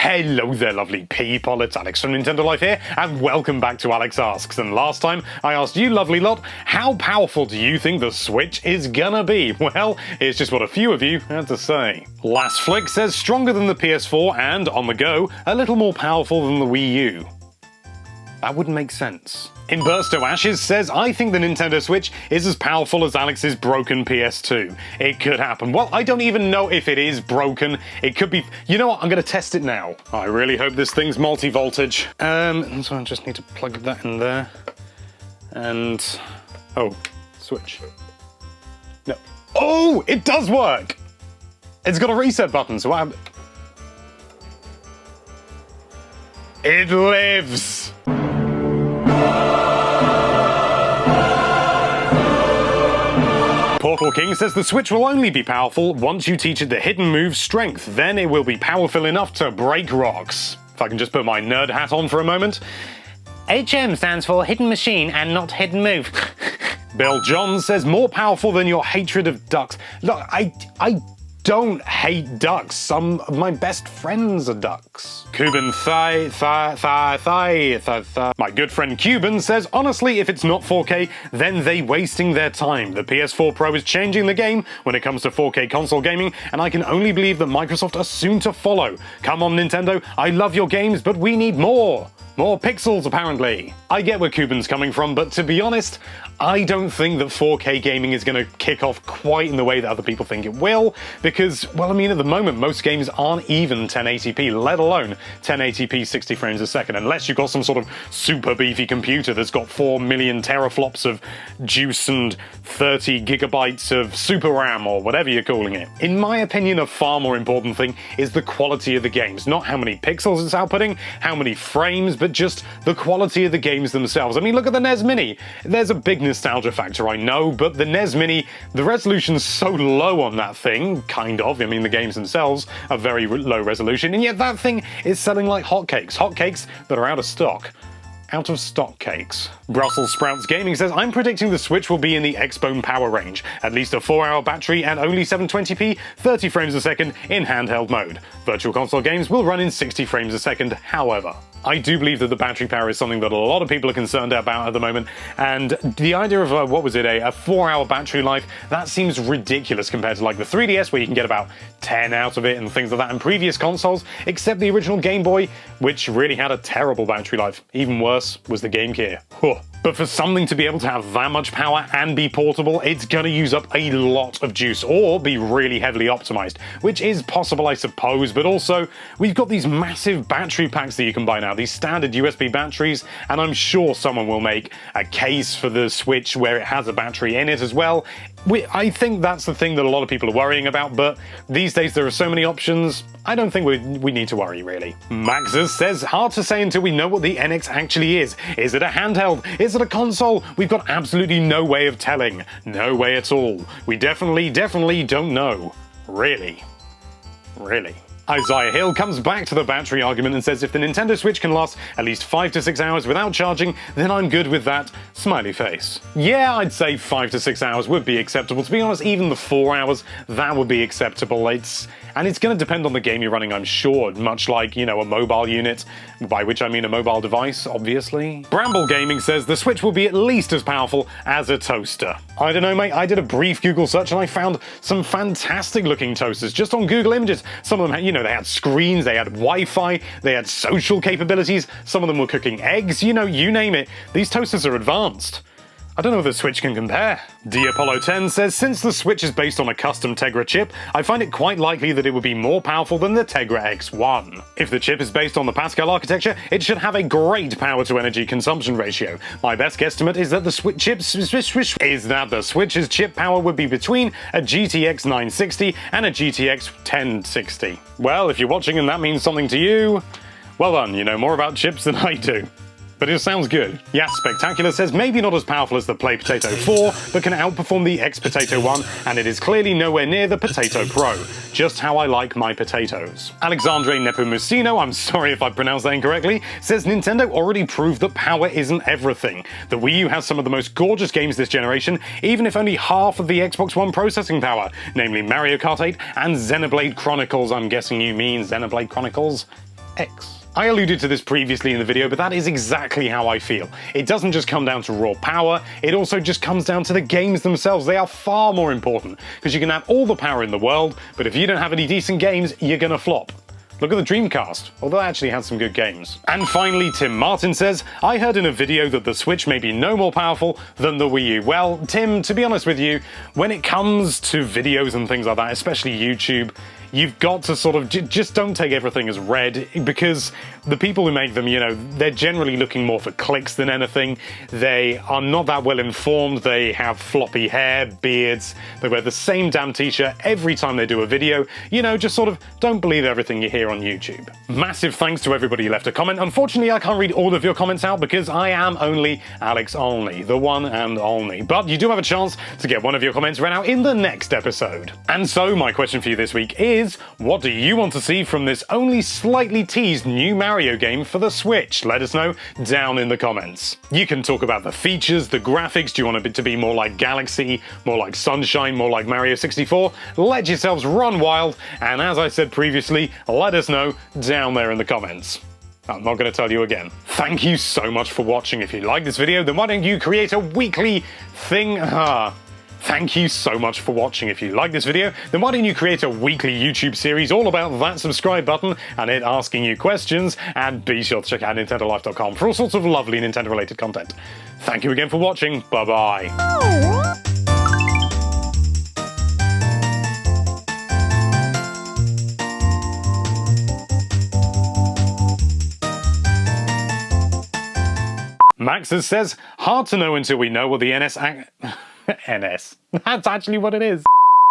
Hello there, lovely people, it's Alex from Nintendo Life here, and welcome back to Alex Asks. And last time, I asked you, lovely lot, how powerful do you think the Switch is gonna be? Well, it's just what a few of you had to say. Last Flick says stronger than the PS4 and, on the go, a little more powerful than the Wii U. That wouldn't make sense. In Bursto Ashes says, I think the Nintendo Switch is as powerful as Alex's broken PS2. It could happen. Well, I don't even know if it is broken. It could be... You know what? I'm going to test it now. I really hope this thing's multi-voltage. So I just need to plug that in there. And... Oh, switch. No. Oh, it does work! It's got a reset button, so what... It lives! Portal King says the Switch will only be powerful once you teach it the hidden move Strength. Then it will be powerful enough to break rocks. If I can just put my nerd hat on for a moment. HM stands for Hidden Machine and not Hidden Move. Bill John says more powerful than your hatred of ducks. Look, I don't hate ducks. Some of my best friends are ducks. Cuban My good friend Cuban says, honestly, if it's not 4K, then they wasting their time. The PS4 Pro is changing the game when it comes to 4K console gaming, and I can only believe that Microsoft are soon to follow. Come on, Nintendo, I love your games, but we need more. More pixels, apparently. I get where Cuban's coming from, but to be honest, I don't think that 4K gaming is going to kick off quite in the way that other people think it will, because, well, I mean, at the moment, most games aren't even 1080p, let alone 1080p 60 frames a second, unless you've got some sort of super beefy computer that's got 4 million teraflops of juice and 30 gigabytes of super RAM, or whatever you're calling it. In my opinion, a far more important thing is the quality of the games, not how many pixels it's outputting, how many frames, but just the quality of the games themselves. I mean, look at the NES Mini. There's a big nostalgia factor, I know, but the NES Mini, the resolution's so low on that thing, kind of. I mean, the games themselves are very low resolution, and yet that thing is selling like hotcakes. Hotcakes that are out of stock. Out of stock cakes. Brussels Sprouts Gaming says, I'm predicting the Switch will be in the Xbone power range. At least a 4-hour battery and only 720p, 30 frames a second in handheld mode. Virtual Console games will run in 60 frames a second, however. I do believe that the battery power is something that a lot of people are concerned about at the moment, and the idea of, a 4-hour battery life, that seems ridiculous compared to like the 3DS, where you can get about 10 out of it and things like that in previous consoles, except the original Game Boy, which really had a terrible battery life. Even worse was the Game Gear. But for something to be able to have that much power and be portable, it's gonna use up a lot of juice, or be really heavily optimized, which is possible, I suppose, but also, we've got these massive battery packs that you can buy now, these standard USB batteries, and I'm sure someone will make a case for the Switch where it has a battery in it as well. I think that's the thing that a lot of people are worrying about, but these days there are so many options, I don't think we need to worry, really. Maxus says, hard to say until we know what the NX actually is. Is it a handheld? Is it a console? We've got absolutely no way of telling. No way at all. We definitely don't know. Really. Isaiah Hill comes back to the battery argument and says if the Nintendo Switch can last at least 5 to 6 hours without charging, then I'm good with that. Smiley face. Yeah, I'd say 5 to 6 hours would be acceptable. To be honest, even the 4 hours, that would be acceptable. It's going to depend on the game you're running, I'm sure, much like, you know, a mobile unit, by which I mean a mobile device, obviously. Bramble Gaming says the Switch will be at least as powerful as a toaster. I don't know, mate, I did a brief Google search and I found some fantastic looking toasters just on Google Images. Some of them had, you know, they had screens, they had Wi-Fi, they had social capabilities, some of them were cooking eggs, you know, you name it. These toasters are advanced. I don't know if the Switch can compare. Apollo 10 says, since the Switch is based on a custom Tegra chip, I find it quite likely that it would be more powerful than the Tegra X1. If the chip is based on the Pascal architecture, it should have a great power-to-energy consumption ratio. My best guesstimate is that the Switch's chip power would be between a GTX 960 and a GTX 1060. Well, if you're watching and that means something to you, well done, you know more about chips than I do. But it sounds good. Yeah, Spectacular says maybe not as powerful as the Play Potato 4, but can outperform the X-Potato 1, and it is clearly nowhere near the Potato Pro. Just how I like my potatoes. Alexandre Nepomuceno, I'm sorry if I pronounced that incorrectly, says Nintendo already proved that power isn't everything. The Wii U has some of the most gorgeous games this generation, even if only half of the Xbox One processing power, namely Mario Kart 8 and Xenoblade Chronicles. I'm guessing you mean Xenoblade Chronicles? X. I alluded to this previously in the video, but that is exactly how I feel. It doesn't just come down to raw power, it also just comes down to the games themselves. They are far more important, because you can have all the power in the world, but if you don't have any decent games, you're gonna flop. Look at the Dreamcast, although it actually had some good games. And finally, Tim Martin says, I heard in a video that the Switch may be no more powerful than the Wii U. Well, Tim, to be honest with you, when it comes to videos and things like that, especially YouTube, you've got to sort of just don't take everything as read, because the people who make them, you know, they're generally looking more for clicks than anything. They are not that well informed. They have floppy hair, beards. They wear the same damn t-shirt every time they do a video. You know, just sort of don't believe everything you hear on YouTube. Massive thanks to everybody who left a comment. Unfortunately, I can't read all of your comments out because I am only Alex Only, the one and only. But you do have a chance to get one of your comments read out in the next episode. And so my question for you this week is, what do you want to see from this only slightly teased new Mario game for the Switch? Let us know down in the comments. You can talk about the features, the graphics. Do you want it to be more like Galaxy, more like Sunshine, more like Mario 64? Let yourselves run wild, and as I said previously, let us know down there in the comments. I'm not going to tell you again. Thank you so much for watching. If you like this video, then why don't you create a weekly thing? Thank you so much for watching. If you like this video, then why don't you create a weekly YouTube series all about that subscribe button and it asking you questions, and be sure to check out NintendoLife.com for all sorts of lovely Nintendo-related content. Thank you again for watching. Bye-bye. Maxes says, hard to know until we know what the NS... NS. That's actually what it is.